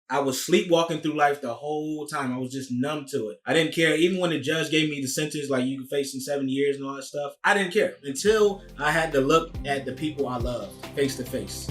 I was sleepwalking through life the whole time. I was just numb to it. I didn't care. Even when the judge gave me the sentence, like you can face in 7 years and all that stuff, I didn't care until I had to look at the people I loved face to face.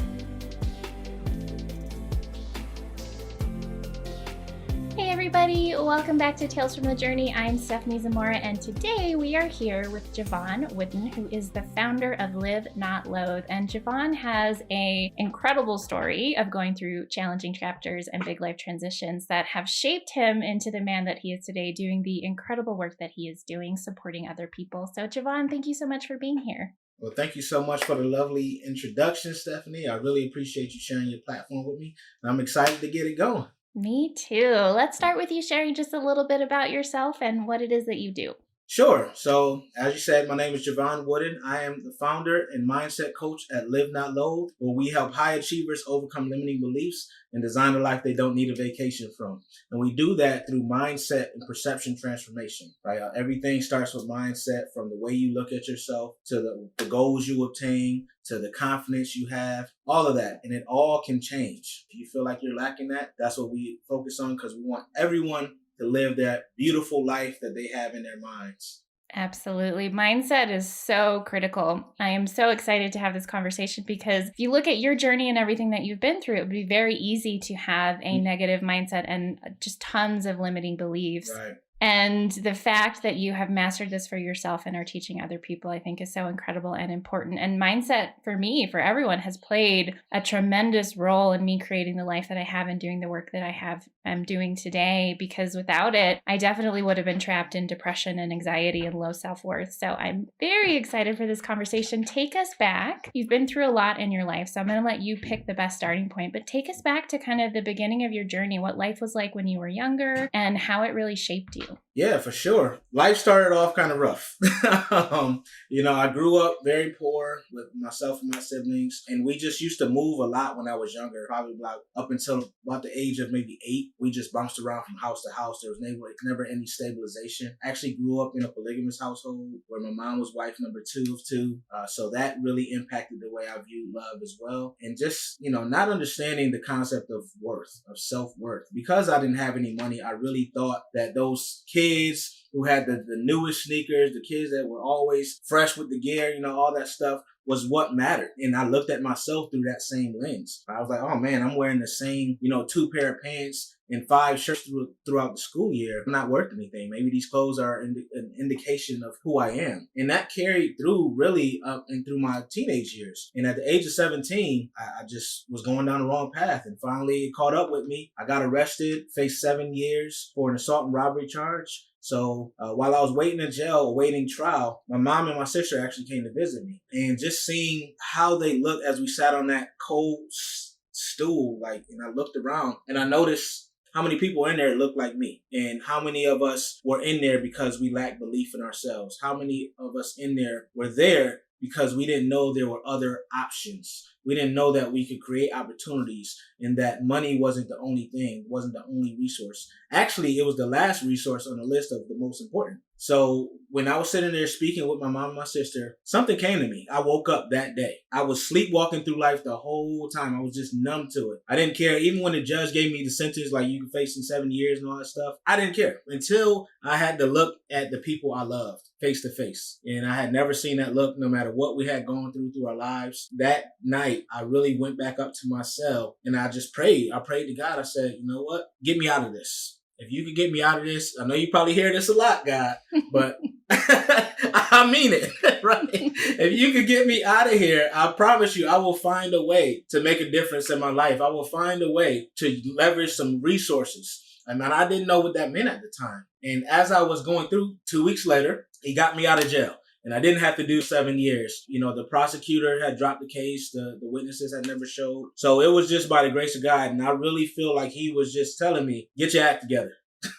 Hey everybody, welcome back to Tales from the Journey. I'm Stephanie Zamora, and today we are here with Javon Wooden, who is the founder of Live Not Loathe. And Javon has an incredible story of going through challenging chapters and big life transitions that have shaped him into the man that he is today, doing the incredible work that he is doing, supporting other people. So Javon, thank you so much for being here. Well, thank you so much for the lovely introduction, Stephanie. I really appreciate you sharing your platform with me, and I'm excited to get it going. Me too. Let's start with you sharing just a little bit about yourself and what it is that you do. Sure. So, as you said, my name is Javon Wooden. I am the founder and mindset coach at Live Not Loathe, where we help high achievers overcome limiting beliefs and design a life they don't need a vacation from. And we do that through mindset and perception transformation, right? Everything starts with mindset, from the way you look at yourself to the goals you obtain, to the confidence you have, all of that. And it all can change. If you feel like you're lacking that, that's what we focus on, because we want everyone to live that beautiful life that they have in their minds. Absolutely. Mindset is so critical. I am so excited to have this conversation because if you look at your journey and everything that you've been through, it would be very easy to have a negative mindset and just tons of limiting beliefs. Right. And the fact that you have mastered this for yourself and are teaching other people, I think is so incredible and important. And mindset for me, for everyone, has played a tremendous role in me creating the life that I have and doing the work that I'm doing today, because without it, I definitely would have been trapped in depression and anxiety and low self-worth. So I'm very excited for this conversation. Take us back. You've been through a lot in your life, so I'm going to let you pick the best starting point, but take us back to kind of the beginning of your journey, what life was like when you were younger and how it really shaped you. Yeah, for sure. Life started off kind of rough. I grew up very poor with myself and my siblings, and we just used to move a lot when I was younger, probably up until about the age of maybe 8. We just bounced around from house to house. There was never any stabilization. I actually grew up in a polygamous household where my mom was wife number 2 of 2. So that really impacted the way I viewed love as well. And just, not understanding the concept of worth, of self-worth. Because I didn't have any money, I really thought that those kids who had the newest sneakers, the kids that were always fresh with the gear, all that stuff was what mattered. And I looked at myself through that same lens. I was like, oh man, I'm wearing the same, 2 pair of pants and 5 shirts throughout the school year. I'm not worth anything. Maybe these clothes are an indication of who I am. And that carried through really up and through my teenage years. And at the age of 17, I just was going down the wrong path, and finally it caught up with me. I got arrested, faced 7 years for an assault and robbery charge. So while I was waiting in jail, awaiting trial, my mom and my sister actually came to visit me. And just seeing how they looked as we sat on that cold stool, and I looked around and I noticed how many people in there looked like me, and how many of us were in there because we lacked belief in ourselves. How many of us in there were there because we didn't know there were other options. We didn't know that we could create opportunities, and that money wasn't the only thing, wasn't the only resource. Actually, it was the last resource on the list of the most important. So when I was sitting there speaking with my mom and my sister, something came to me. I woke up that day. I was sleepwalking through life the whole time. I was just numb to it. I didn't care. Even when the judge gave me the sentence, like you can face in 7 years and all that stuff, I didn't care until I had to look at the people I loved face to face. And I had never seen that look, no matter what we had gone through our lives. That night, I really went back up to my cell and I just prayed. I prayed to God. I said, you know what? Get me out of this. If you could get me out of this, I know you probably hear this a lot, God, but I mean it, right? If you could get me out of here, I promise you, I will find a way to make a difference in my life. I will find a way to leverage some resources. And I didn't know what that meant at the time. And as I was going through, 2 weeks later, he got me out of jail. And I didn't have to do 7 years. The prosecutor had dropped the case. The witnesses had never showed. So it was just by the grace of God. And I really feel like he was just telling me, get your act together.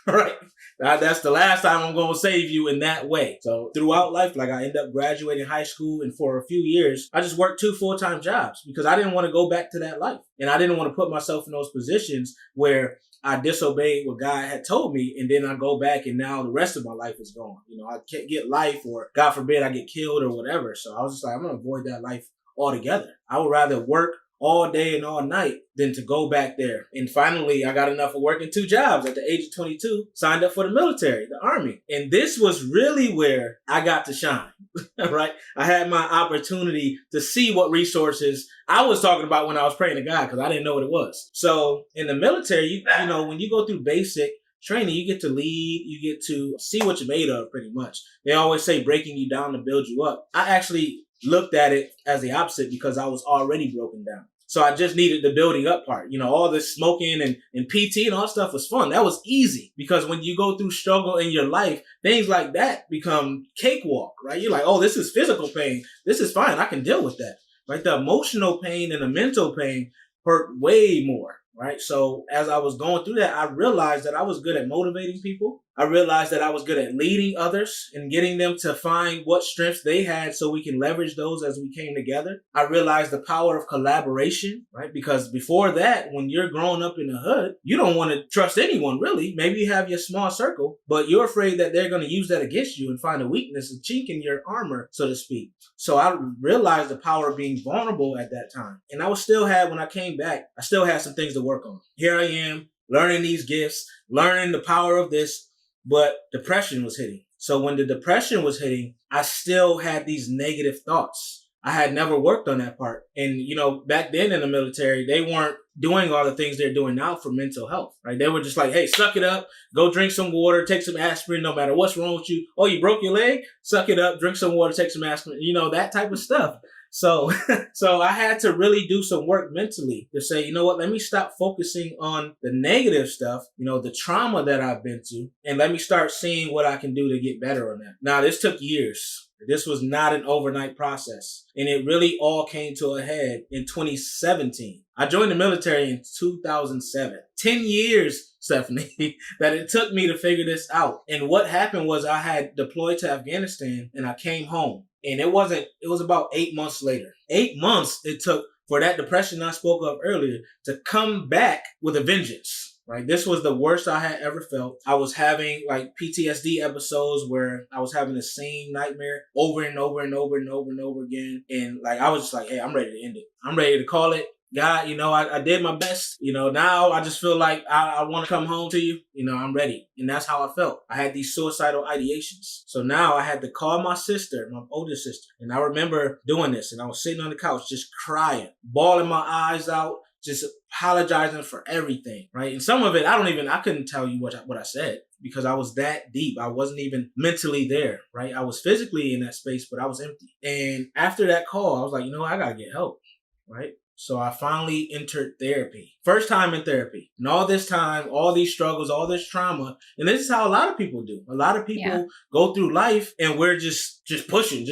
Right? That's the last time I'm going to save you in that way. So throughout life, I ended up graduating high school. And for a few years, I just worked 2 full-time jobs because I didn't want to go back to that life. And I didn't want to put myself in those positions where I disobeyed what God had told me, and then I go back and now the rest of my life is gone. I can't get life, or God forbid I get killed or whatever. So I was just like, I'm going to avoid that life altogether. I would rather work all day and all night than to go back there. And finally, I got enough of working 2 jobs at the age of 22, signed up for the military, the Army. And this was really where I got to shine, right? I had my opportunity to see what resources I was talking about when I was praying to God, because I didn't know what it was. So in the military, you know, when you go through basic training, you get to lead, you get to see what you're made of pretty much. They always say breaking you down to build you up. I actually looked at it as the opposite because I was already broken down. So I just needed the building up part. You know, all this smoking and PT and all that stuff was fun. That was easy because when you go through struggle in your life, things like that become cakewalk, right? You're like, oh, this is physical pain. This is fine. I can deal with that. Right? The emotional pain and the mental pain hurt way more. Right. So as I was going through that, I realized that I was good at motivating people. I realized that I was good at leading others and getting them to find what strengths they had so we can leverage those as we came together. I realized the power of collaboration, right? Because before that, when you're growing up in the hood, you don't want to trust anyone, really. Maybe you have your small circle, but you're afraid that they're going to use that against you and find a weakness, a chink in your armor, so to speak. So I realized the power of being vulnerable at that time. And I when I came back, I still had some things to work on. Here I am, learning these gifts, learning the power of this. But depression was hitting. So when the depression was hitting, I still had these negative thoughts. I had never worked on that part. And, you know, back then in the military, they weren't doing all the things they're doing now for mental health, right? They were just like, hey, suck it up, go drink some water, take some aspirin, no matter what's wrong with you. Oh, you broke your leg? Suck it up, drink some water, take some aspirin, you know, that type of stuff. So, so I had to really do some work mentally to say, you know what, let me stop focusing on the negative stuff, you know, the trauma that I've been to, and let me start seeing what I can do to get better on that. Now, this took years. This was not an overnight process. And it really all came to a head in 2017. I joined the military in 2007. 10 years, Stephanie, that it took me to figure this out. And what happened was I had deployed to Afghanistan and I came home. And it was about 8 months later. 8 months it took for that depression I spoke of earlier to come back with a vengeance, right? This was the worst I had ever felt. I was having like PTSD episodes where I was having the same nightmare over and over and over and over and over again. And like, I was just like, hey, I'm ready to end it. I'm ready to call it. God, you know, I did my best. You know, now I just feel like I want to come home to you. You know, I'm ready. And that's how I felt. I had these suicidal ideations. So now I had to call my sister, my older sister. And I remember doing this. And I was sitting on the couch just crying, bawling my eyes out, just apologizing for everything, right? And some of it, I couldn't tell you what I said because I was that deep. I wasn't even mentally there, right? I was physically in that space, but I was empty. And after that call, I was like, you know what? I got to get help, right? So I finally entered therapy. First time in therapy. And all this time, all these struggles, all this trauma. And this is how a lot of people do. A lot of people go through life and we're just pushing.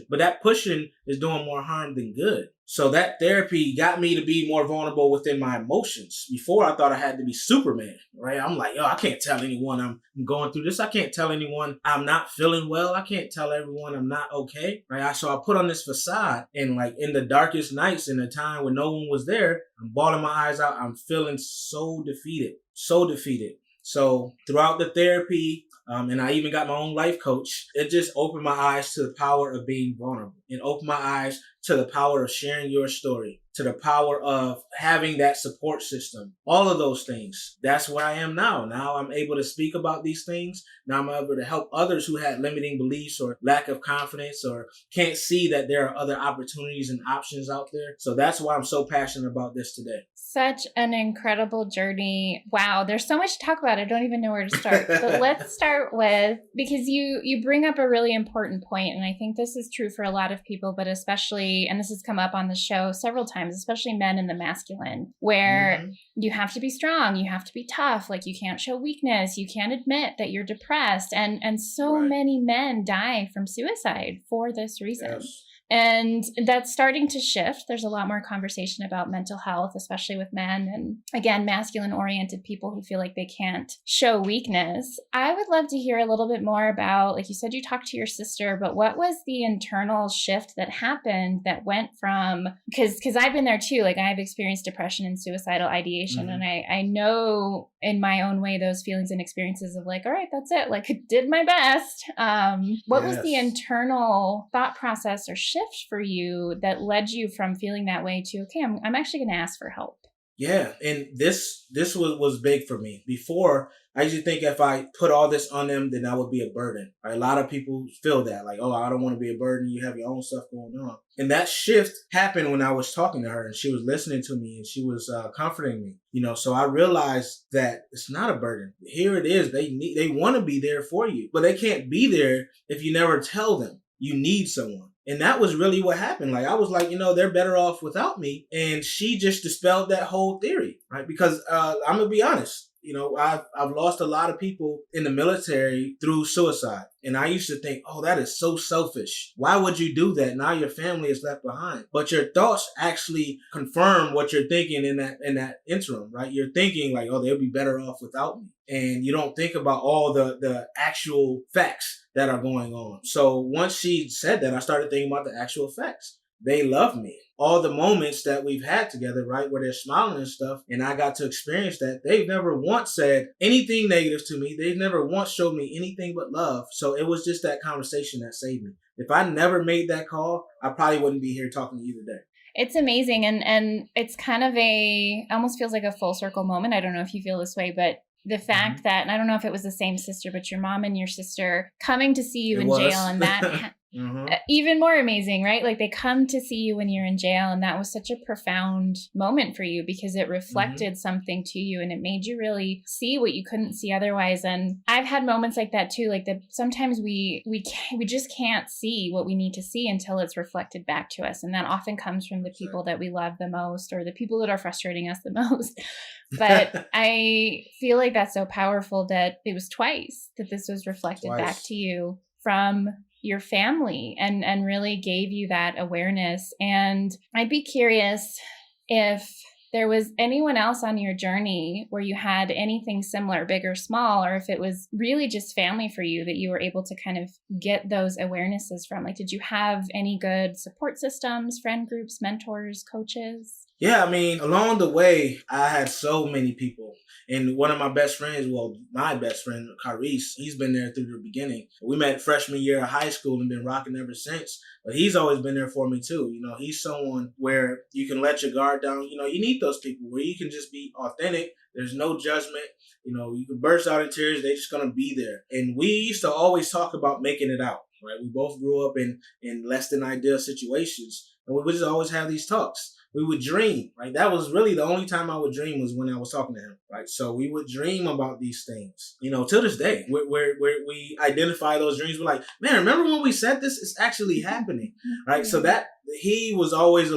But that pushing is doing more harm than good. So that therapy got me to be more vulnerable within my emotions. Before I thought I had to be Superman, right? I'm like, I can't tell anyone I'm going through this. I can't tell anyone I'm not feeling well. I can't tell everyone I'm not okay, right? So I put on this facade and like in the darkest nights in a time when no one was there, I'm bawling my eyes out. I'm feeling so defeated. So throughout the therapy, and I even got my own life coach, it just opened my eyes to the power of being vulnerable and opened my eyes to the power of sharing your story, to the power of having that support system, all of those things. That's where I am now. Now I'm able to speak about these things. Now I'm able to help others who had limiting beliefs or lack of confidence or can't see that there are other opportunities and options out there. So that's why I'm so passionate about this today. Such an incredible journey. Wow, there's so much to talk about. I don't even know where to start. But let's start with, because you bring up a really important point, and I think this is true for a lot of people, but especially, and this has come up on the show several times, especially men in the masculine, where you have to be strong, you have to be tough, like you can't show weakness, you can't admit that you're depressed, and so many men die from suicide for this reason. Yes. And that's starting to shift. There's a lot more conversation about mental health, especially with men and, again, masculine-oriented people who feel like they can't show weakness. I would love to hear a little bit more about, like you said, you talked to your sister, but what was the internal shift that happened that went from, because I've been there too, like I've experienced depression and suicidal ideation, and I know in my own way those feelings and experiences of like, all right, that's it, like I did my best. What was the internal thought process or shift shift for you that led you from feeling that way to, okay, I'm actually going to ask for help? Yeah, and this was big for me. Before, I used to think if I put all this on them, then I would be a burden. Right? A lot of people feel that, like, oh, I don't want to be a burden. You have your own stuff going on, and that shift happened when I was talking to her, and she was listening to me, and she was comforting me. So I realized that it's not a burden. Here it is. They want to be there for you, but they can't be there if you never tell them you need someone. And that was really what happened. Like, I was like, they're better off without me. And she just dispelled that whole theory, right? Because I'm going to be honest. I've lost a lot of people in the military through suicide. And I used to think, oh, that is so selfish. Why would you do that? Now your family is left behind. But your thoughts actually confirm what you're thinking in that interim, right? You're thinking like, oh, they'll be better off without me. And you don't think about all the actual facts that are going on. So once she said that, I started thinking about the actual facts. They love me. All the moments that we've had together, right, where they're smiling and stuff, and I got to experience that. They've never once said anything negative to me. They've never once showed me anything but love. So it was just that conversation that saved me. If I never made that call, I probably wouldn't be here talking to you today. It's amazing. And it's kind of almost feels like a full circle moment. I don't know if you feel this way, but the fact that, and I don't know if it was the same sister, but your mom and your sister coming to see you in jail, and that even more amazing, right? Like, they come to see you when you're in jail, and that was such a profound moment for you because it reflected something to you, and it made you really see what you couldn't see otherwise. And I've had moments like that too, like that sometimes we just can't see what we need to see until it's reflected back to us, and that often comes from the people that we love the most, or the people that are frustrating us the most. But I feel like that's so powerful that it was twice that this was reflected back to you from your family, and really gave you that awareness. And I'd be curious if there was anyone else on your journey where you had anything similar, big or small, or if it was really just family for you that you were able to kind of get those awarenesses from. Like, did you have any good support systems, friend groups, mentors, coaches? Yeah, I mean, along the way, I had so many people. And one of my best friends, my best friend, Caris, he's been there through the beginning. We met freshman year of high school and been rocking ever since. But he's always been there for me too. He's someone where you can let your guard down. You need those people where you can just be authentic. There's no judgment. You can burst out in tears. They're just going to be there. And we used to always talk about making it out, right? We both grew up in less than ideal situations. And we would just always have these talks. We would dream, right? That was really the only time I would dream was when I was talking to him, right? So we would dream about these things, to this day, where we identify those dreams. We're like, man, remember when we said this? It's actually happening, right? So that he was always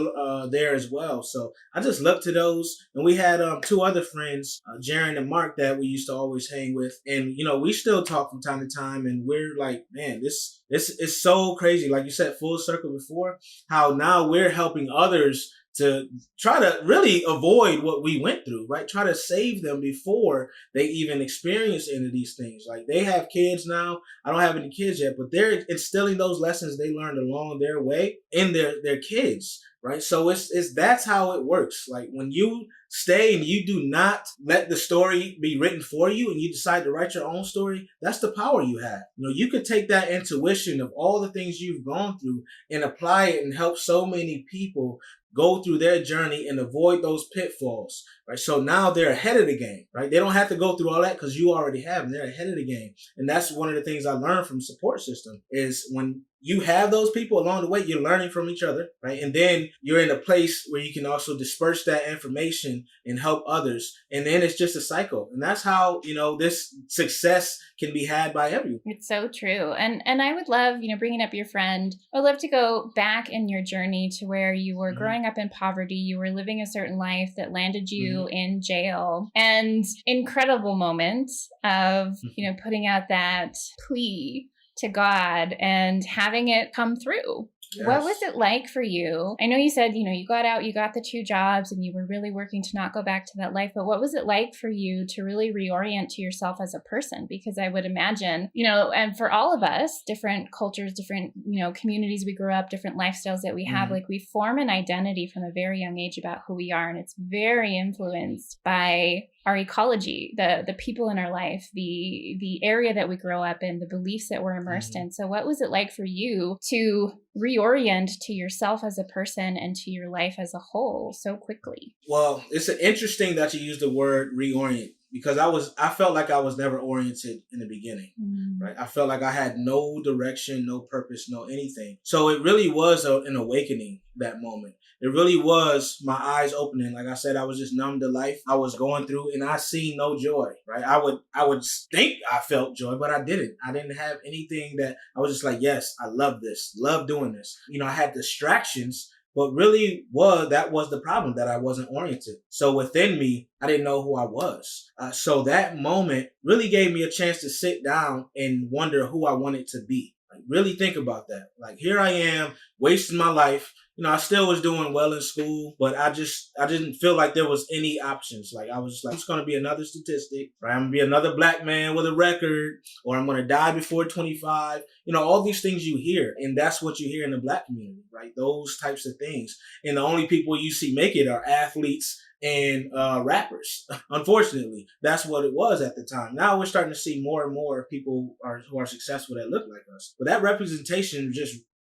there as well. So I just looked to those. And we had two other friends, Jaron and Mark, that we used to always hang with. And, we still talk from time to time. And we're like, man, this is so crazy. Like you said, full circle before, how now we're helping others to try to really avoid what we went through, right? Try to save them before they even experience any of these things. Like, they have kids now. I don't have any kids yet, but they're instilling those lessons they learned along their way in their kids, right? So that's how it works. Like, when you stay and you do not let the story be written for you and you decide to write your own story, that's the power you have. You could take that intuition of all the things you've gone through and apply it and help so many people go through their journey and avoid those pitfalls, right? So now they're ahead of the game, right? They don't have to go through all that because you already have them. They're ahead of the game. And that's one of the things I learned from support system is when you have those people along the way, you're learning from each other, right? And then you're in a place where you can also disperse that information and help others. And then it's just a cycle. And that's how, this success can be had by everyone. It's so true. And I would love, bringing up your friend, I would love to go back in your journey to where you were growing up in poverty. You were living a certain life that landed you in jail, and incredible moments of, putting out that plea to God and having it come through. Yes. What was it like for you? I know you said, you got out, you got the 2 jobs and you were really working to not go back to that life. But what was it like for you to really reorient to yourself as a person? Because I would imagine, and for all of us, different cultures, different, communities we grew up, different lifestyles that we have, like, we form an identity from a very young age about who we are. And it's very influenced by our ecology, the people in our life, the area that we grow up in, the beliefs that we're immersed in. So what was it like for you to reorient to yourself as a person and to your life as a whole so quickly? Well, it's interesting that you use the word reorient, because I felt like I was never oriented in the beginning, right? I felt like I had no direction, no purpose, no anything. So it really was an awakening, that moment. It really was my eyes opening. Like I said, I was just numb to life. I was going through and I seen no joy, right? I would think I felt joy, but I didn't. I didn't have anything that I was just like, yes, I love this, love doing this. I had distractions, but really that was the problem, that I wasn't oriented. So within me, I didn't know who I was. So that moment really gave me a chance to sit down and wonder who I wanted to be. Like, really think about that. Like, here I am wasting my life. I still was doing well in school, but I didn't feel like there was any options. Like, I was just like, I'm just going to be another statistic, right? I'm going to be another black man with a record, or I'm going to die before 25. All these things you hear, and that's what you hear in the black community, right? Those types of things. And the only people you see make it are athletes and rappers. Unfortunately, that's what it was at the time. Now we're starting to see more and more people who are successful that look like us. But that representation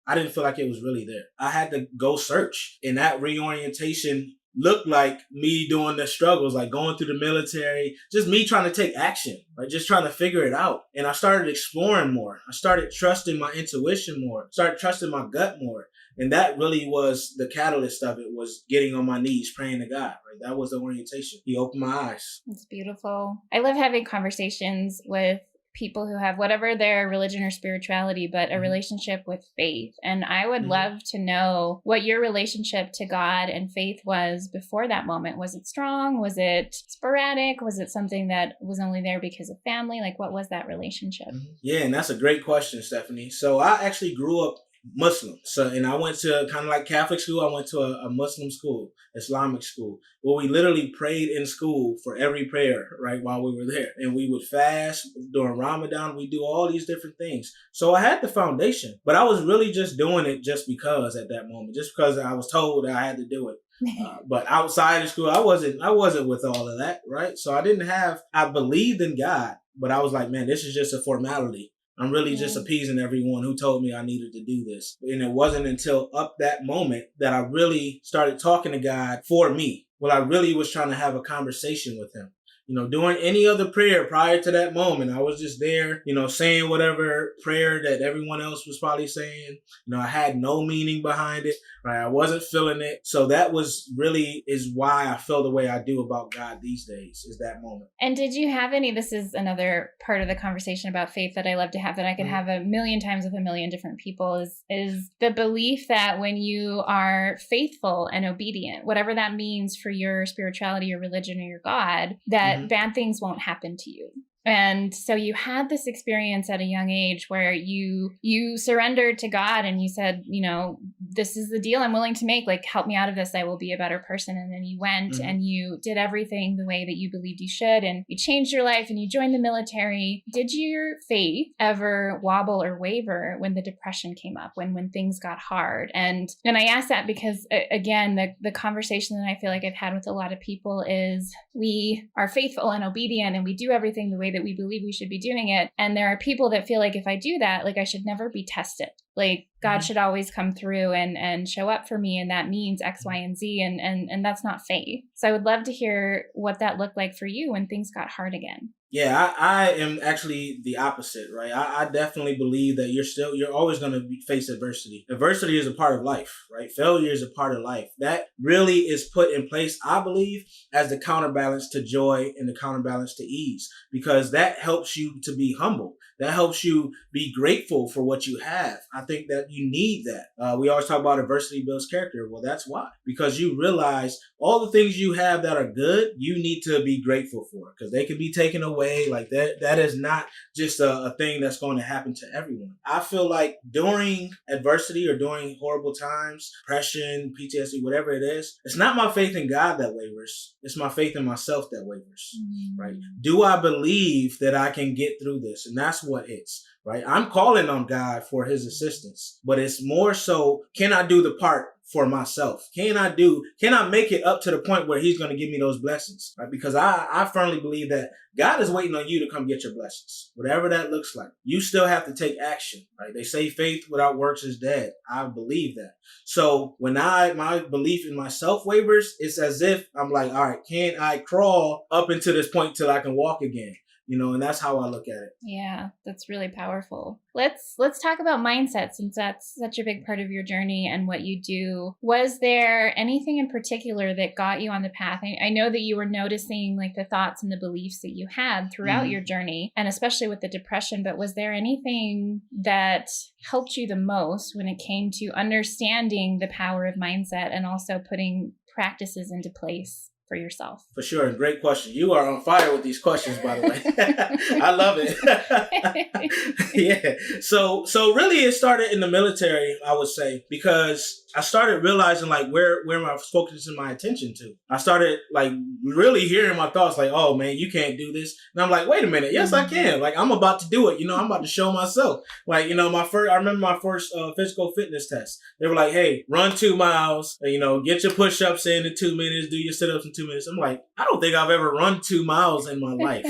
I didn't feel like it was really there. I had to go search, and that reorientation looked like me doing the struggles, like going through the military, just me trying to take action, right? Just trying to figure it out. And I started exploring more. I started trusting my intuition more, started trusting my gut more. And that really was the catalyst of it, was getting on my knees, praying to God, right? That was the orientation. He opened my eyes. It's beautiful. I love having conversations with people who have whatever their religion or spirituality, but a relationship with faith. And I would love to know what your relationship to God and faith was before that moment. Was it strong? Was it sporadic? Was it something that was only there because of family? Like, what was that relationship? Yeah, and that's a great question, Stephanie. So I actually grew up Muslim. And I went to kind of like Catholic school. I went to a Muslim school, Islamic school, where we literally prayed in school for every prayer, right, while we were there. And we would fast during Ramadan. We do all these different things. So I had the foundation, but I was really just doing it just because at that moment, just because I was told I had to do it. But outside of school, I wasn't with all of that, right? So I believed in God, but I was like, man, this is just a formality. I'm really just appeasing everyone who told me I needed to do this. And it wasn't until up that moment that I really started talking to God for me. Well, I really was trying to have a conversation with him. During any other prayer prior to that moment, I was just there, saying whatever prayer that everyone else was probably saying. I had no meaning behind it, right? I wasn't feeling it. So that is why I feel the way I do about God these days, is that moment. And did you have this is another part of the conversation about faith that I love to have, that I could have a million times with a million different people, is the belief that when you are faithful and obedient, whatever that means for your spirituality or religion or your God, that bad things won't happen to you. And so you had this experience at a young age where you surrendered to God and you said, this is the deal I'm willing to make. Like, help me out of this. I will be a better person. And then you went and you did everything the way that you believed you should. And you changed your life and you joined the military. Did your faith ever wobble or waver when the depression came up, when things got hard? And I ask that because, again, the conversation that I feel like I've had with a lot of people is we are faithful and obedient and we do everything the way that we believe we should be doing it. And there are people that feel like if I do that, like I should never be tested. Like God should always come through and show up for me. And that means X, Y, and Z. And that's not faith. So I would love to hear what that looked like for you when things got hard again. Yeah, I am actually the opposite, right? I definitely believe that you're always going to face adversity. Adversity is a part of life, right? Failure is a part of life. That really is put in place, I believe, as the counterbalance to joy and the counterbalance to ease, because that helps you to be humble. That helps you be grateful for what you have. I think that you need that. We always talk about adversity builds character. Well, that's why. Because you realize all the things you have that are good, you need to be grateful for, because they can be taken away. Like that is not just a thing that's going to happen to everyone. I feel like during adversity or during horrible times, depression, PTSD, whatever it is, it's not my faith in God that wavers. It's my faith in myself that wavers, right? Do I believe that I can get through this? And that's what hits, right? I'm calling on God for his assistance, but it's more so, can I do the part for myself? Can I make it up to the point where he's going to give me those blessings? Right? Because I firmly believe that God is waiting on you to come get your blessings, whatever that looks like. You still have to take action, right? They say faith without works is dead. I believe that. So when my belief in myself wavers, it's as if I'm like, all right, can I crawl up into this point till I can walk again? And that's how I look at it. Yeah, that's really powerful. Let's talk about mindset, since that's such a big part of your journey and what you do. Was there anything in particular that got you on the path? I know that you were noticing like the thoughts and the beliefs that you had throughout your journey, and especially with the depression, but was there anything that helped you the most when it came to understanding the power of mindset and also putting practices into place for yourself? For sure. And great question. You are on fire with these questions, by the way. I love it. Yeah. So really it started in the military, I would say, because I started realizing like where am I focusing my attention to? I started like really hearing my thoughts like, oh man, you can't do this. And I'm like, wait a minute. Yes, I can. Like I'm about to do it. I'm about to show myself. Like, I remember my first physical fitness test. They were like, hey, run 2 miles, get your push-ups in 2 minutes, do your sit-ups in 2 minutes. I'm like, I don't think I've ever run 2 miles in my life.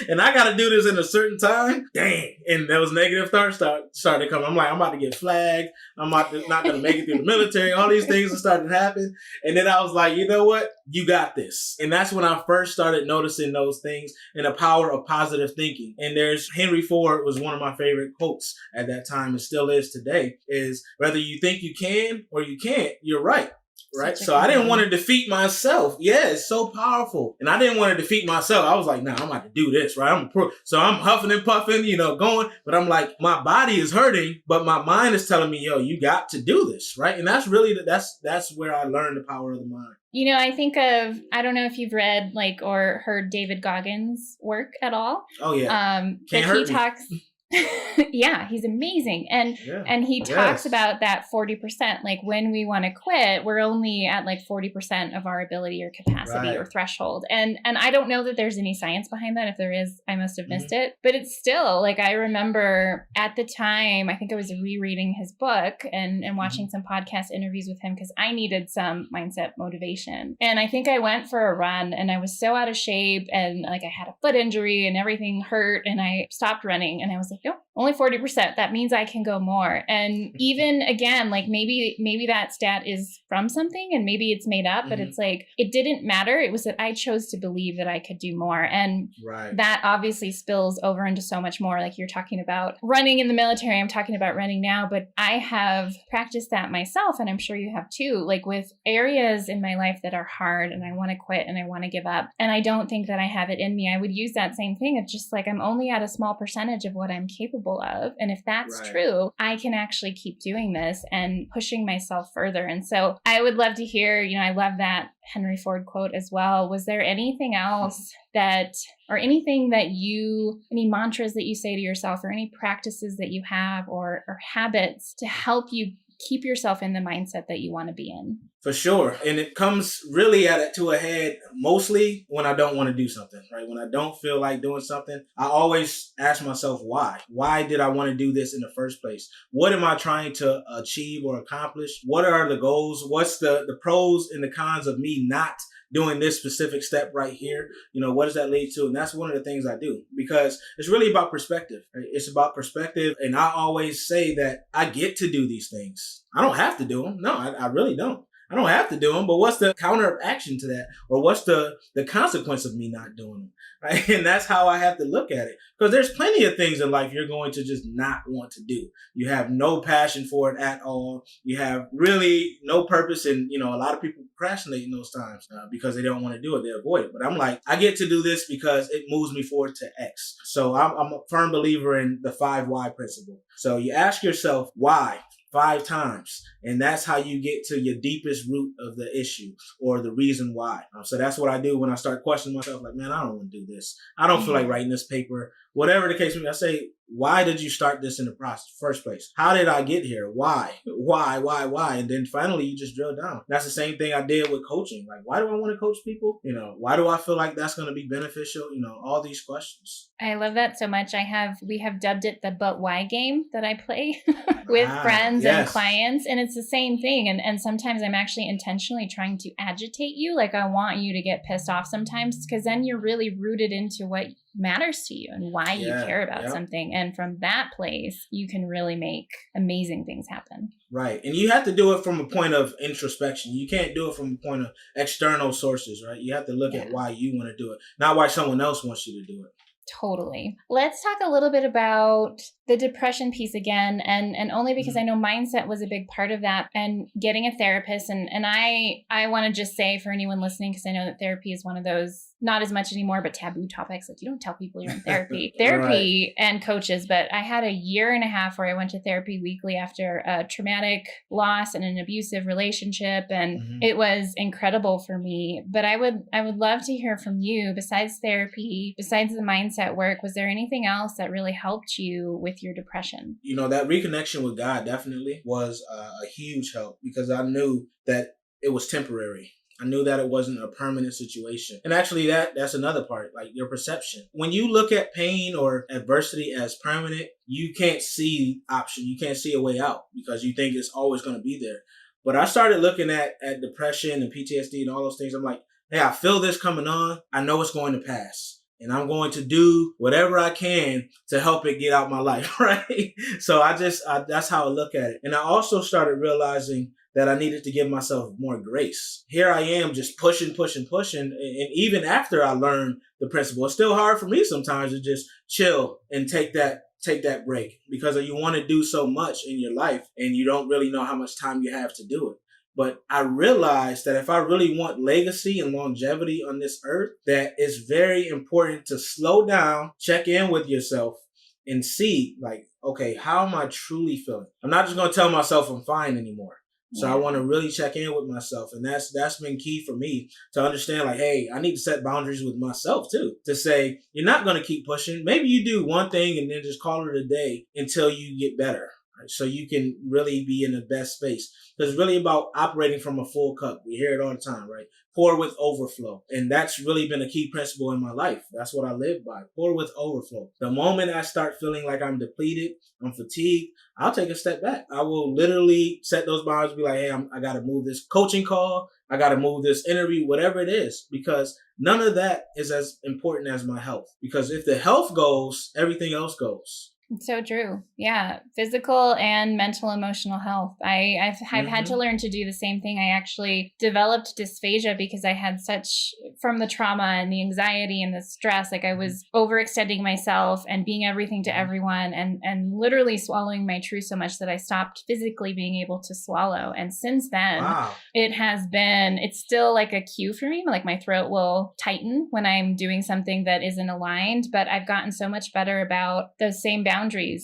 And I got to do this in a certain time. Dang. And there was negative thoughts started coming. I'm like, I'm about to get flagged. I'm not going to make it through the military. All these things are starting to happen. And then I was like, you know what? You got this. And that's when I first started noticing those things and the power of positive thinking. And there's Henry Ford was one of my favorite quotes at that time and still is today, is whether you think you can or you can't, you're right. Right. So I didn't want to defeat myself. Yeah, it's so powerful. And I didn't want to defeat myself. I was like, nah, I'm about to do this. Right. So I'm huffing and puffing, going. But I'm like, my body is hurting, but my mind is telling me, yo, you got to do this. Right. And that's really that's where I learned the power of the mind. I think I don't know if you've read or heard David Goggins' work at all. Oh, yeah. But he talks. Yeah, he's amazing. And he talks about that 40%, like when we want to quit, we're only at like 40% of our ability or capacity or threshold. And I don't know that there's any science behind that. If there is, I must have missed it. But it's still like, I remember at the time, I think I was rereading his book and watching some podcast interviews with him because I needed some mindset motivation. And I think I went for a run and I was so out of shape and like I had a foot injury and everything hurt and I stopped running and I was like, no, only 40%. That means I can go more. And even again, like maybe that stat is from something and maybe it's made up, but it's like, it didn't matter. It was that I chose to believe that I could do more. And that obviously spills over into so much more. Like you're talking about running in the military. I'm talking about running now, but I have practiced that myself. And I'm sure you have too, like with areas in my life that are hard and I want to quit and I want to give up. And I don't think that I have it in me. I would use that same thing. It's just like, I'm only at a small percentage of what I'm capable of. And if that's true, I can actually keep doing this and pushing myself further. And so I would love to hear, I love that Henry Ford quote as well. Was there anything else any mantras that you say to yourself or any practices that you have or habits to help you keep yourself in the mindset that you want to be in? For sure. And it comes really to a head mostly when I don't want to do something, right? When I don't feel like doing something, I always ask myself, why? Why did I want to do this in the first place? What am I trying to achieve or accomplish? What are the goals? What's the pros and the cons of me not doing this specific step right here? What does that lead to? And that's one of the things I do because it's really about perspective. Right? It's about perspective. And I always say that I get to do these things. I don't have to do them. No, I really don't. I don't have to do them, but what's the counteraction to that? Or what's the consequence of me not doing them? Right? And that's how I have to look at it. Because there's plenty of things in life you're going to just not want to do. You have no passion for it at all. You have really no purpose. And, a lot of people procrastinate in those times because they don't want to do it. They avoid it. But I'm like, I get to do this because it moves me forward to X. So I'm a firm believer in the 5 why principle. So you ask yourself, why? 5 times. And that's how you get to your deepest root of the issue or the reason why. So that's what I do when I start questioning myself, like, man, I don't want to do this. I don't feel like writing this paper. whatever the case may be. I say, why did you start this in the first place? How did I get here? Why? Why? And then finally you just drill down. That's the same thing I did with coaching. Like, why do I want to coach people? Why do I feel like that's going to be beneficial? All these questions. I love that so much. We have dubbed it the but why game that I play with friends and clients. And it's the same thing. And sometimes I'm actually intentionally trying to agitate you. Like, I want you to get pissed off sometimes, because then you're really rooted into what matters to you and why you care about something. And from that place, you can really make amazing things happen. Right. And you have to do it from a point of introspection. You can't do it from a point of external sources, right? You have to look at why you want to do it, not why someone else wants you to do it. Totally. Let's talk a little bit about the depression piece again, and only because I know mindset was a big part of that, and getting a therapist. And I want to just say, for anyone listening, because I know that therapy is one of those, not as much anymore, but taboo topics. Like, you don't tell people you're in therapy. Therapy and coaches. But I had a year and a half where I went to therapy weekly after a traumatic loss and an abusive relationship. And it was incredible for me. But I would love to hear from you, besides therapy, besides the mindset work, was there anything else that really helped you with your depression? That reconnection with God definitely was a huge help, because I knew that it was temporary. I knew that it wasn't a permanent situation. And actually that's another part, like your perception. When you look at pain or adversity as permanent, you can't see option. You can't see a way out, because you think it's always going to be there. But I started looking at depression and PTSD and all those things. I'm like, hey, I feel this coming on. I know it's going to pass. And I'm going to do whatever I can to help it get out my life, right? So that's how I look at it. And I also started realizing that I needed to give myself more grace. Here I am just pushing. And even after I learned the principle, it's still hard for me sometimes to just chill and take that break, because you want to do so much in your life and you don't really know how much time you have to do it. But I realized that if I really want legacy and longevity on this earth, that it's very important to slow down, check in with yourself, and see, like, okay, how am I truly feeling? I'm not just going to tell myself I'm fine anymore. So I want to really check in with myself. And that's been key for me to understand, like, hey, I need to set boundaries with myself too, to say, you're not going to keep pushing. Maybe you do one thing and then just call it a day until you get better. So you can really be in the best space. Because it's really about operating from a full cup. We hear it all the time, right? Pour with overflow. And that's really been a key principle in my life. That's what I live by. Pour with overflow. The moment I start feeling like I'm depleted, I'm fatigued, I'll take a step back. I will literally set those boundaries, be like, hey, I got to move this coaching call. I got to move this interview, whatever it is, because none of that is as important as my health. Because if the health goes, everything else goes. It's so true. Yeah. Physical and mental, emotional health. I've had to learn to do the same thing. I actually developed dysphagia because I had from the trauma and the anxiety and the stress, like I was overextending myself and being everything to everyone, and literally swallowing my truth so much that I stopped physically being able to swallow. And since then, it's still like a cue for me. Like, my throat will tighten when I'm doing something that isn't aligned, but I've gotten so much better about those same boundaries.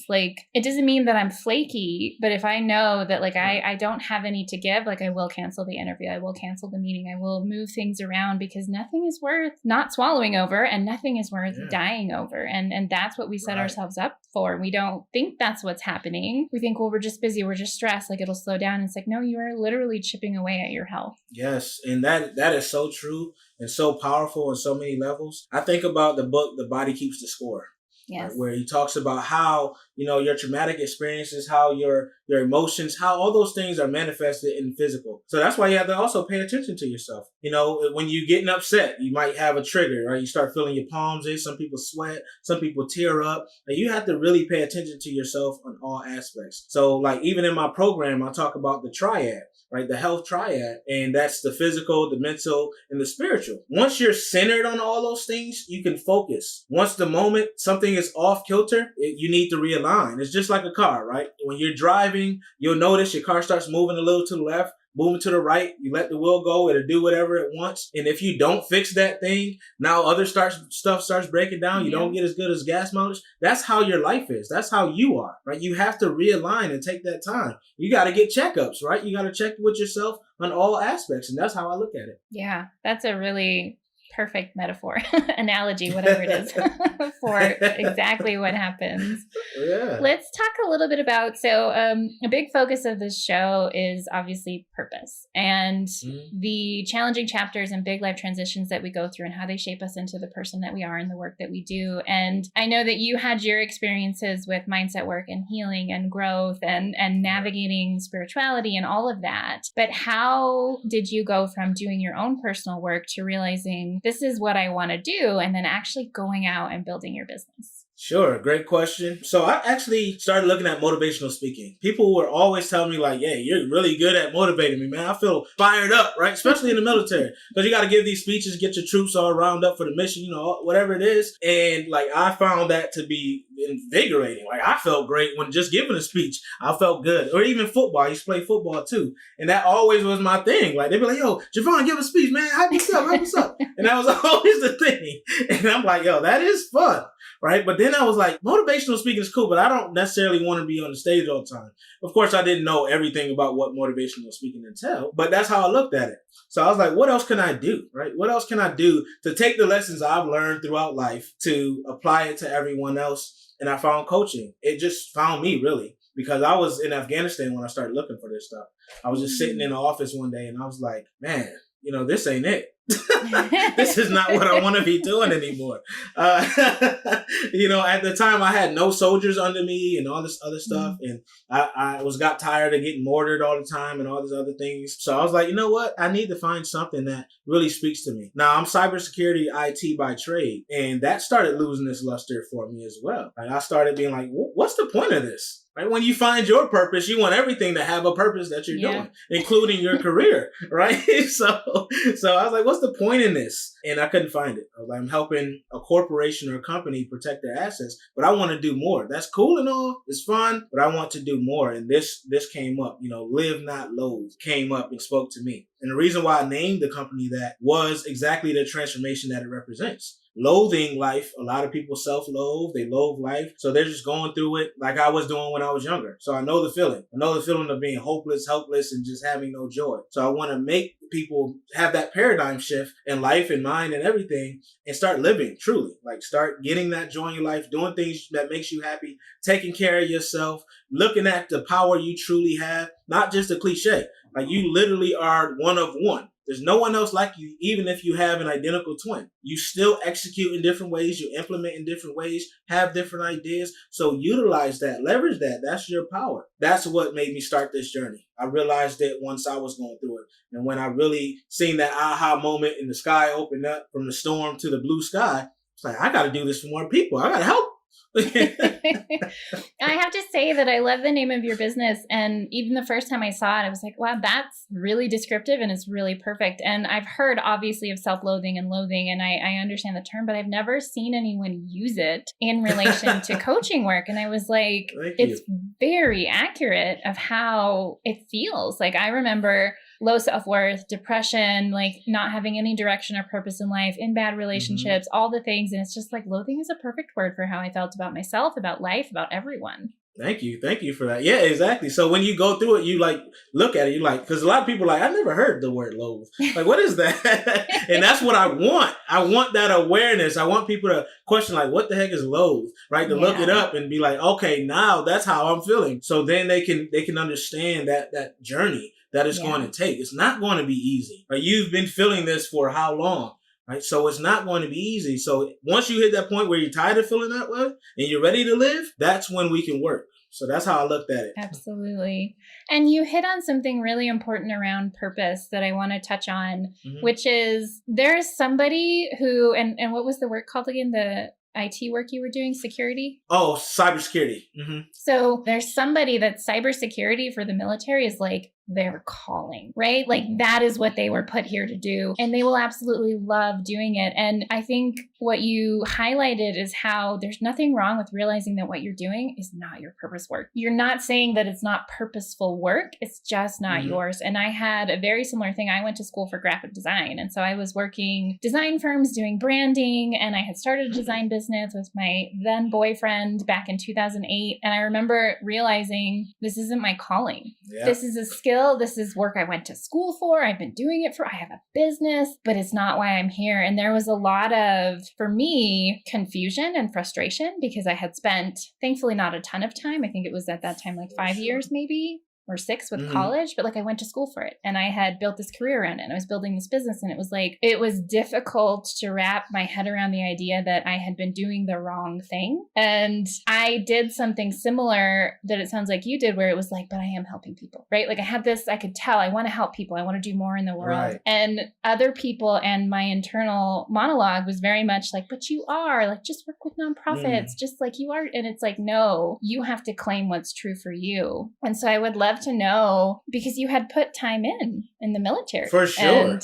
Like, it doesn't mean that I'm flaky, but if I know that, like, I don't have any to give, like, I will cancel the interview. I will cancel the meeting. I will move things around, because nothing is worth not swallowing over, and nothing is worth dying over. And that's what we set ourselves up for. We don't think that's what's happening. We think, well, we're just busy. We're just stressed. Like, it'll slow down. And it's like, no, you are literally chipping away at your health. Yes. And that is so true and so powerful on so many levels. I think about the book, The Body Keeps the Score. Yes. Where he talks about how, your traumatic experiences, how your emotions, how all those things are manifested in physical. So that's why you have to also pay attention to yourself. When you're getting upset, you might have a trigger, right? You start feeling your palms in. Some people sweat, some people tear up. And you have to really pay attention to yourself on all aspects. So, like, even in my program, I talk about the triad, right? The health triad. And that's the physical, the mental, and the spiritual. Once you're centered on all those things, you can focus. Once the moment something is off kilter, you need to realign. It's just like a car, right? When you're driving, you'll notice your car starts moving a little to the left, moving to the right. You let the wheel go, it'll do whatever it wants. And if you don't fix that thing, now other stuff starts breaking down. You don't get as good as gas mileage. That's how your life is. That's how you are, right? You have to realign and take that time. You got to get checkups, right? You got to check with yourself on all aspects. And that's how I look at it. Yeah, that's a really perfect metaphor, analogy, whatever it is, for exactly what happens. Yeah. Let's talk a little bit about, so a big focus of this show is obviously purpose and the challenging chapters and big life transitions that we go through and how they shape us into the person that we are and the work that we do. And I know that you had your experiences with mindset work and healing and growth and navigating spirituality and all of that. But how did you go from doing your own personal work to realizing this is what I want to do and then actually going out and building your business? Sure. Great question. So I actually started looking at motivational speaking. People were always telling me like, yeah, you're really good at motivating me, man. I feel fired up, right? Especially in the military, because you got to give these speeches, get your troops all round up for the mission, you know, whatever it is. And like, I found that to be invigorating. Like I felt great when just giving a speech. I felt good. Or even football. I used to play football too. And that always was my thing. Like they'd be like, yo, Javon, give a speech, man. Hype us up, hype us up. And that was always the thing. And I'm like, yo, that is fun. Right. But then I was like, motivational speaking is cool, but I don't necessarily want to be on the stage all the time. Of course, I didn't know everything about what motivational speaking entailed, but that's how I looked at it. So I was like, what else can I do? Right. What else can I do to take the lessons I've learned throughout life to apply it to everyone else? And I found coaching. It just found me really, because I was in Afghanistan when I started looking for this stuff. I was just sitting in the office one day and I was like, man, you know, this ain't it. This is not what I want to be doing anymore. You know, at the time I had no soldiers under me and all this other stuff. And I got tired of getting mortared all the time and all these other things. So I was like, you know what? I need to find something that really speaks to me. Now I'm cybersecurity IT by trade. And that started losing its luster for me as well. Like, I started being like, what's the point of this? Right? When you find your purpose, you want everything to have a purpose that you're doing, including your career, right? So I was like, what's the point in this? And I couldn't find it. I was like, I'm helping a corporation or a company protect their assets, but I want to do more. That's cool and all. It's fun, but I want to do more. And this came up, you know, live, not loathe came up and spoke to me. And the reason why I named the company that was exactly the transformation that it represents. Loathing life. A lot of people self-loathe. They loathe life. So they're just going through it like I was doing when I was younger. So I know the feeling. I know the feeling of being hopeless, helpless, and just having no joy. So I want to make people have that paradigm shift in life and mind and everything and start living truly. Like start getting that joy in your life, doing things that makes you happy, taking care of yourself, looking at the power you truly have, not just a cliche. Like you literally are one of one. There's no one else like you, even if you have an identical twin. You still execute in different ways. You implement in different ways, have different ideas. So utilize that, leverage that. That's your power. That's what made me start this journey. I realized it once I was going through it. And when I really seen that aha moment in the sky open up from the storm to the blue sky, it's like, I got to do this for more people. I got to help. I have to say that I love the name of your business. And even the first time I saw it, I was like, wow, that's really descriptive and it's really perfect. And I've heard obviously of self-loathing and loathing, and I understand the term, but I've never seen anyone use it in relation to coaching work. And I was like, it's very accurate of how it feels. Like I remember low self-worth, depression, like not having any direction or purpose in life, in bad relationships, all the things. And it's just like loathing is a perfect word for how I felt about myself, about life, about everyone. Thank you. Thank you for that. Yeah, exactly. So when you go through it, you like look at it, you like, because a lot of people are like, I never heard the word loathe. Like, what is that? And that's what I want. I want that awareness. I want people to question, like, what the heck is loathe? Right? To look it up and be like, okay, now that's how I'm feeling. So then they can understand that journey that it's going to take. It's not going to be easy. Right? You've been feeling this for how long? Right. So it's not going to be easy. So once you hit that point where you're tired of feeling that way and you're ready to live, that's when we can work. So that's how I looked at it. Absolutely. And you hit on something really important around purpose that I want to touch on, which is there's somebody who, and what was the work called again? The IT work you were doing, security? Oh, cybersecurity. So there's somebody that cybersecurity for the military is like their calling, right? Like that is what they were put here to do. And they will absolutely love doing it. And I think what you highlighted is how there's nothing wrong with realizing that what you're doing is not your purpose work. You're not saying that it's not purposeful work. It's just not yours. And I had a very similar thing. I went to school for graphic design. And so I was working design firms doing branding. And I had started a design business with my then boyfriend back in 2008. And I remember realizing this isn't my calling. This is a skill this is work I went to school for. I've been doing it I have a business, but it's not why I'm here. And there was a lot of, for me, confusion and frustration because I had spent, thankfully, not a ton of time. I think it was at that time like 5 years maybe, or 6 with college, but like I went to school for it and I had built this career around it and I was building this business. And it was like, it was difficult to wrap my head around the idea that I had been doing the wrong thing. And I did something similar that it sounds like you did, where it was like, but I am helping people, right? Like I had this, I could tell I want to help people. I want to do more in the world. Right. And other people and my internal monologue was very much like, but you are, like, just work with nonprofits, just like you are. And it's like, no, you have to claim what's true for you. And so I would love to know, because you had put time in the military. For sure.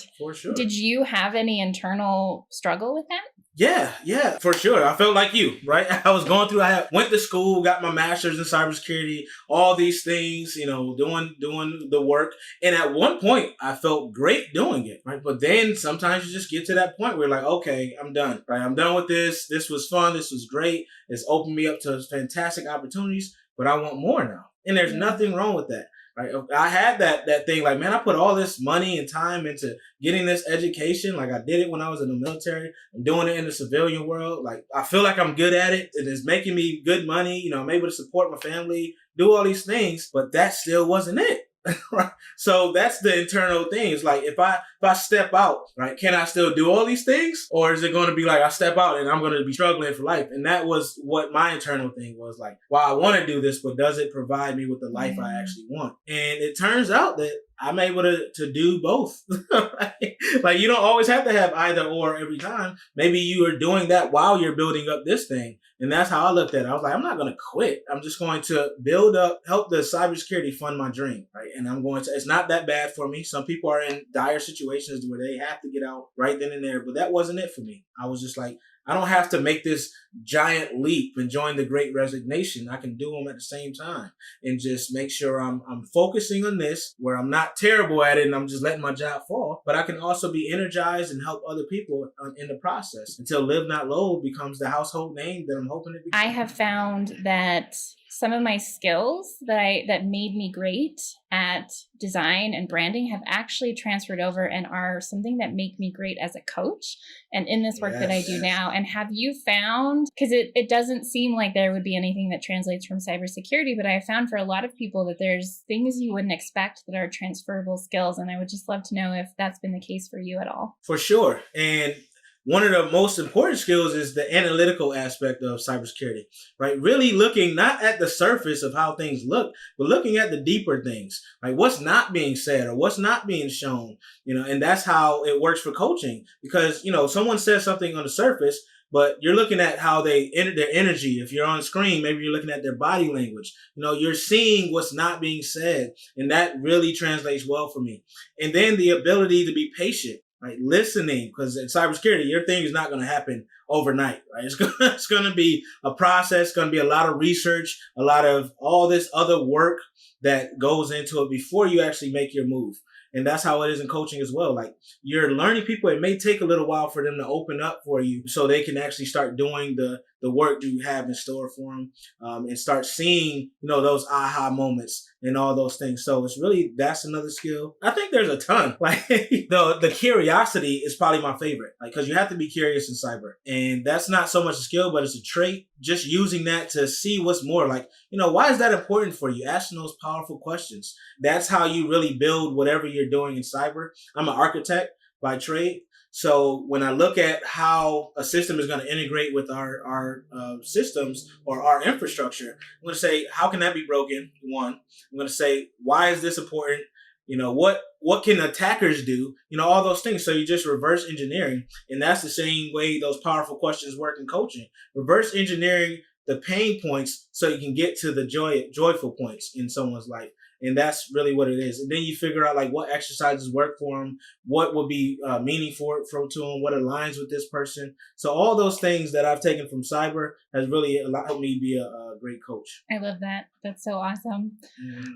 Did you have any internal struggle with that? Yeah, for sure. I felt like you, right? I was going through, went to school, got my master's in cybersecurity, all these things, doing the work. And at one point I felt great doing it, right? But then sometimes you just get to that point where you're like, okay, I'm done, right? I'm done with this. This was fun. This was great. It's opened me up to fantastic opportunities, but I want more now. And there's nothing wrong with that. Right. I had that thing like, man, I put all this money and time into getting this education. Like I did it when I was in the military. I'm doing it in the civilian world. Like I feel like I'm good at it. It is making me good money. I'm able to support my family, do all these things, but that still wasn't it. Right. So that's the internal thing. It's like if I step out, right, can I still do all these things? Or is it going to be like I step out and I'm going to be struggling for life? And that was what my internal thing was like, well, I want to do this, but does it provide me with the life I actually want? And it turns out that I'm able to do both. Right? Like you don't always have to have either or every time. Maybe you are doing that while you're building up this thing. And that's how I looked at it. I was like, I'm not going to quit. I'm just going to build up, help the cybersecurity fund my dream, right? And it's not that bad for me. Some people are in dire situations where they have to get out right then and there, but that wasn't it for me. I was just like, I don't have to make this giant leap and join the Great Resignation. I can do them at the same time and just make sure I'm focusing on this where I'm not terrible at it and I'm just letting my job fall. But I can also be energized and help other people in the process until Live Not Load becomes the household name that I'm hoping it becomes. I have found that some of my skills that made me great at design and branding have actually transferred over and are something that make me great as a coach and in this work that I do now. And have you found, because it doesn't seem like there would be anything that translates from cybersecurity, but I have found for a lot of people that there's things you wouldn't expect that are transferable skills. And I would just love to know if that's been the case for you at all. For sure. And one of the most important skills is the analytical aspect of cybersecurity, right? Really looking not at the surface of how things look, but looking at the deeper things, like what's not being said or what's not being shown, and that's how it works for coaching. Because, someone says something on the surface, but you're looking at how they enter their energy. If you're on screen, maybe you're looking at their body language. You're seeing what's not being said. And that really translates well for me. And then the ability to be patient. Right, listening, because in cybersecurity, your thing is not going to happen overnight, right? It's going to be a process, going to be a lot of research, a lot of all this other work that goes into it before you actually make your move. And that's how it is in coaching as well. Like you're learning people, it may take a little while for them to open up for you so they can actually start doing the work you have in store for them and start seeing, those aha moments and all those things. So it's really, that's another skill. I think there's a ton. Like the curiosity is probably my favorite, like, because you have to be curious in cyber. And that's not so much a skill, but it's a trait. Just using that to see what's more, like, why is that important for you? Asking those powerful questions. That's how you really build whatever you're doing in cyber. I'm an architect by trade. So when I look at how a system is going to integrate with our systems or our infrastructure, I'm going to say, how can that be broken? One, I'm going to say, why is this important? What can attackers do? All those things. So you just reverse engineering. And that's the same way those powerful questions work in coaching. Reverse engineering the pain points so you can get to the joyful points in someone's life. And that's really what it is. And then you figure out like what exercises work for them, what will be meaningful to them, what aligns with this person. So all those things that I've taken from cyber has really allowed me to be a great coach. I love that. That's so awesome.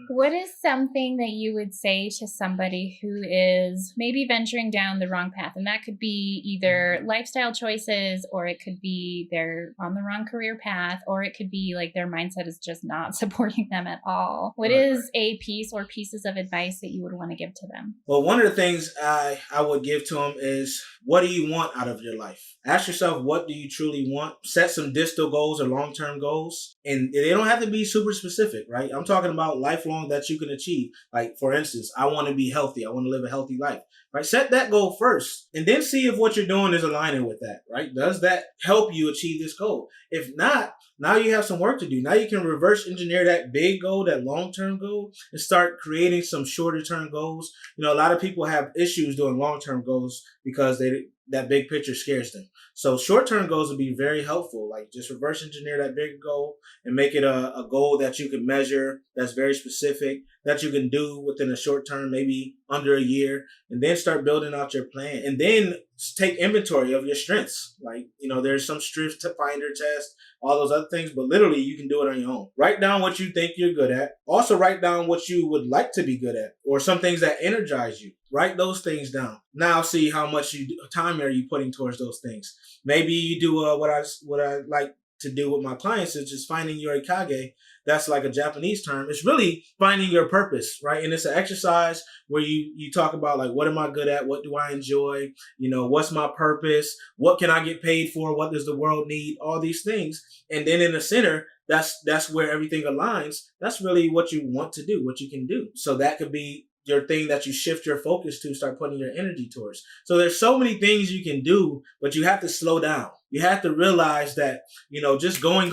What is something that you would say to somebody who is maybe venturing down the wrong path? And that could be either lifestyle choices, or it could be they're on the wrong career path, or it could be like their mindset is just not supporting them at all. What is a takeaway piece or pieces of advice that you would want to give to them? Well, one of the things I would give to them is, what do you want out of your life? Ask yourself, what do you truly want? Set some distal goals or long-term goals. And they don't have to be super specific, right? I'm talking about lifelong that you can achieve. Like, for instance, I want to be healthy. I want to live a healthy life, right? Set that goal first and then see if what you're doing is aligning with that, right? Does that help you achieve this goal? If not, now you have some work to do. Now you can reverse engineer that big goal, that long-term goal, and start creating some shorter-term goals. You know, a lot of people have issues doing long-term goals because that big picture scares them. So short-term goals would be very helpful. Like, just reverse engineer that big goal and make it a goal that you can measure, that's very specific, that you can do within a short term, maybe under a year, and then start building out your plan. And then take inventory of your strengths. Like, you know, there's some strength to finder test, all those other things, but literally you can do it on your own. Write down what you think you're good at. Also write down what you would like to be good at, or some things that energize you. Write those things down. Now see how much time are you putting towards those things. Maybe you do what I like to do with my clients is just finding your ikigai. That's like a Japanese term. It's really finding your purpose, right? And it's an exercise where you talk about, like, what am I good at? What do I enjoy? You know, what's my purpose? What can I get paid for? What does the world need? All these things. And then in the center, that's where everything aligns. That's really what you want to do, what you can do. So that could be your thing that you shift your focus to, start putting your energy towards. So there's so many things you can do, but you have to slow down. You have to realize that, you know, just going,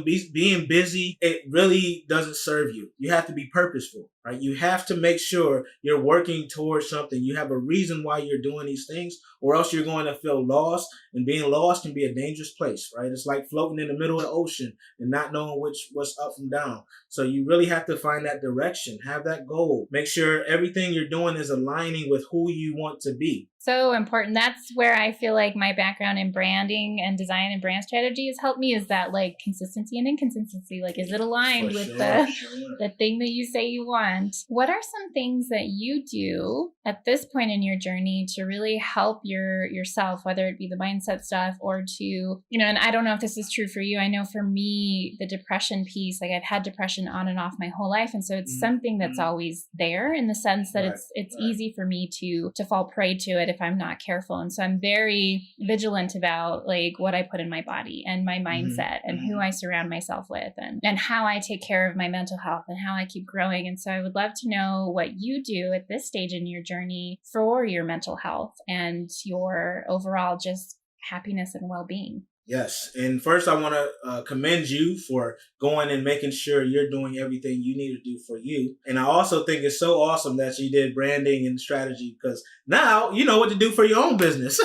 being busy, it really doesn't serve you. You have to be purposeful, right? You have to make sure you're working towards something. You have a reason why you're doing these things, or else you're going to feel lost. And being lost can be a dangerous place, right? It's like floating in the middle of the ocean and not knowing what's up from down. So you really have to find that direction, have that goal. Make sure everything you're doing is aligning with who you want to be. So important. That's where I feel like my background in branding and design and brand strategy has helped me, is that, like, consistency and inconsistency. Like, is it aligned with the thing that you say you want? What are some things that you do at this point in your journey to really help yourself, whether it be the mindset stuff or to, you know, and I don't know if this is true for you. I know for me, the depression piece, like, I've had depression on and off my whole life. And so it's something that's always there, in the sense that it's easy for me to fall prey to it if I'm not careful. And so I'm very vigilant about, like, what I put in my body and my mindset and who I surround myself with, and how I take care of my mental health and how I keep growing. And so I would love to know what you do at this stage in your journey for your mental health and your overall just happiness and well-being. Yes. And first, I want to commend you for going and making sure you're doing everything you need to do for you. And I also think it's so awesome that you did branding and strategy, because now you know what to do for your own business,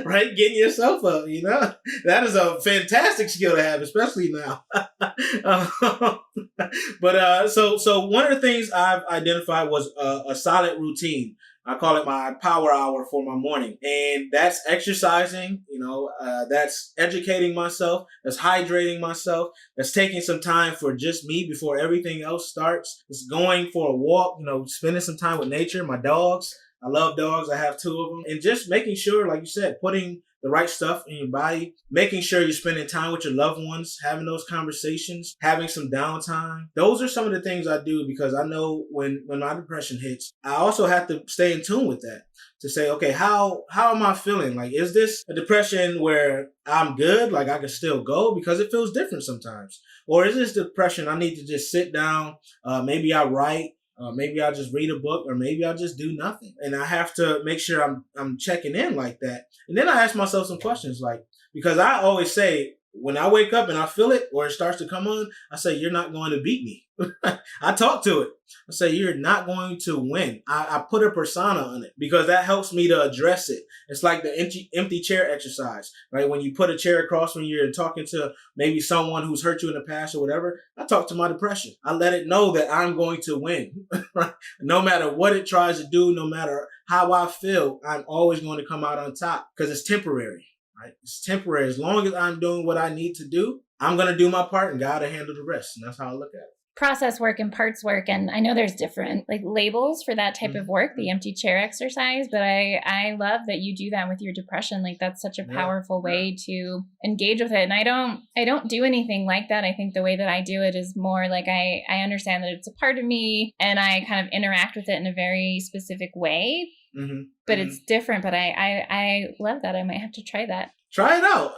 right? Getting yourself up, you know, that is a fantastic skill to have, especially now. So one of the things I've identified was a solid routine. I call it my power hour for my morning. And that's exercising, you know, that's educating myself, that's hydrating myself, that's taking some time for just me before everything else starts. It's going for a walk, you know, spending some time with nature, my dogs. I love dogs. I have 2 of them. And just making sure, like you said, putting the right stuff in your body, making sure you're spending time with your loved ones, having those conversations, having some downtime. Those are some of the things I do, because I know when my depression hits, I also have to stay in tune with that, to say, okay, how am I feeling? Like, is this a depression where I'm good, like I can still go, because it feels different sometimes? Or is this depression I need to just sit down, maybe I write, maybe I'll just read a book, or maybe I'll just do nothing. And I have to make sure I'm checking in like that. And then I ask myself some questions, like, because I always say, when I wake up and I feel it, or it starts to come on, I say, you're not going to beat me. I talk to it. I say, you're not going to win. I put a persona on it, because that helps me to address it. It's like the empty chair exercise, right? When you put a chair across when you're talking to maybe someone who's hurt you in the past or whatever, I talk to my depression. I let it know that I'm going to win, right? No matter what it tries to do, no matter how I feel, I'm always going to come out on top, because it's temporary. Right? It's temporary. As long as I'm doing what I need to do, I'm going to do my part, and God will handle the rest. And that's how I look at it. process work and parts work. And I know there's different like labels for that type of work, the empty chair exercise, but I love that you do that with your depression. Like that's such a powerful way to engage with it. And I don't do anything like that. I think the way that I do it is more like I understand that it's a part of me and I kind of interact with it in a very specific way. But it's different. But I love that. I might have to try that. Try it out.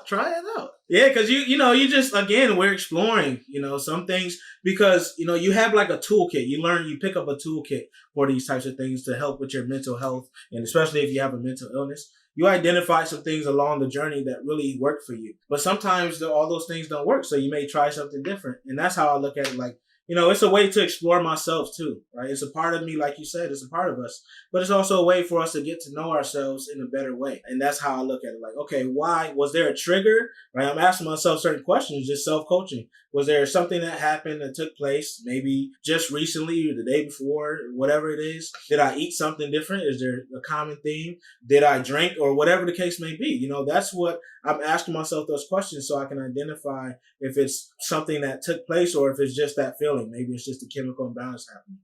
Yeah, because you just, again, we're exploring, some things because, you have like a toolkit. You pick up a toolkit for these types of things to help with your mental health. And especially if you have a mental illness, you identify some things along the journey that really work for you. But sometimes all those things don't work. So you may try something different. And that's how I look at it. Like, it's a way to explore myself too, right? It's a part of me, like you said, it's a part of us, but it's also a way for us to get to know ourselves in a better way. And that's how I look at it. Like, okay, why was there a trigger, right? I'm asking myself certain questions, just self-coaching. Was there something that happened that took place maybe just recently or the day before, whatever it is? Did I eat something different? Is there a common theme? Did I drink or whatever the case may be? That's what I'm asking myself those questions so I can identify if it's something that took place or if it's just that feeling. Maybe it's just a chemical imbalance happening.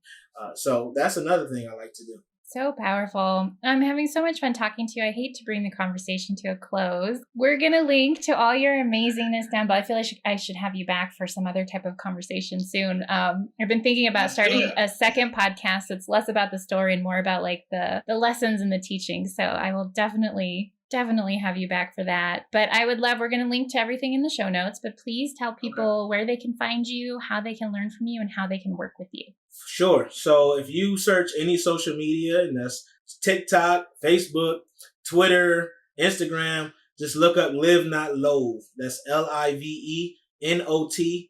So that's another thing I like to do. So powerful. I'm having so much fun talking to you. I hate to bring the conversation to a close. We're going to link to all your amazingness down, but I feel like I should have you back for some other type of conversation soon. I've been thinking about starting a second podcast that's less about the story and more about like the lessons and the teaching. So I will definitely have you back for that. But we're going to link to everything in the show notes, but please tell people where they can find you, how they can learn from you, and how they can work with you. Sure. So if you search any social media, and that's TikTok, Facebook, Twitter, Instagram, just look up Live Not Loathe. That's LiveNotLoathe.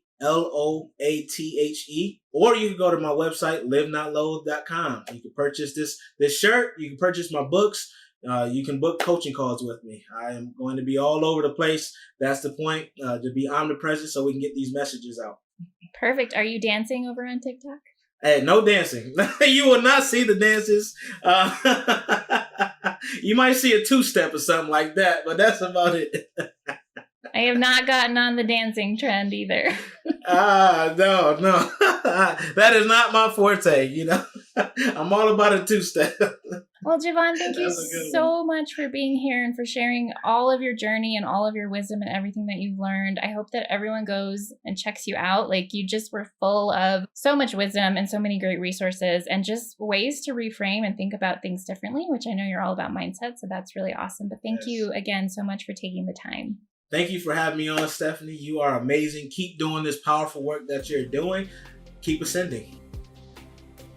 Or you can go to my website, livenotloathe.com. You can purchase this shirt. You can purchase my books. You can book coaching calls with me. I am going to be all over the place. That's the point, to be omnipresent so we can get these messages out. Perfect. Are you dancing over on TikTok? Hey, no dancing. You will not see the dances. You might see a two-step or something like that, but that's about it. I have not gotten on the dancing trend either. No. That is not my forte, I'm all about a two-step. Well, Javon, thank you so much for being here and for sharing all of your journey and all of your wisdom and everything that you've learned. I hope that everyone goes and checks you out. Like, you just were full of so much wisdom and so many great resources and just ways to reframe and think about things differently, which I know you're all about mindset. So that's really awesome. But thank you again so much for taking the time. Thank you for having me on, Stephanie. You are amazing. Keep doing this powerful work that you're doing. Keep ascending.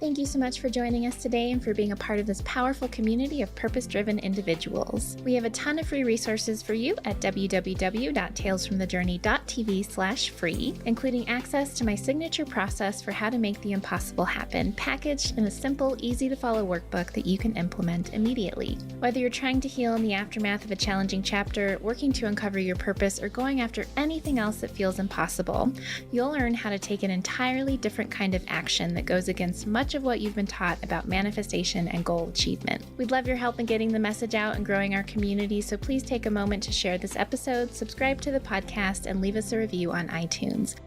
Thank you so much for joining us today and for being a part of this powerful community of purpose-driven individuals. We have a ton of free resources for you at www.talesfromthejourney.tv/free, including access to my signature process for how to make the impossible happen, packaged in a simple, easy-to-follow workbook that you can implement immediately. Whether you're trying to heal in the aftermath of a challenging chapter, working to uncover your purpose, or going after anything else that feels impossible, you'll learn how to take an entirely different kind of action that goes against much of what you've been taught about manifestation and goal achievement. We'd love your help in getting the message out and growing our community, so please take a moment to share this episode, subscribe to the podcast, and leave us a review on iTunes.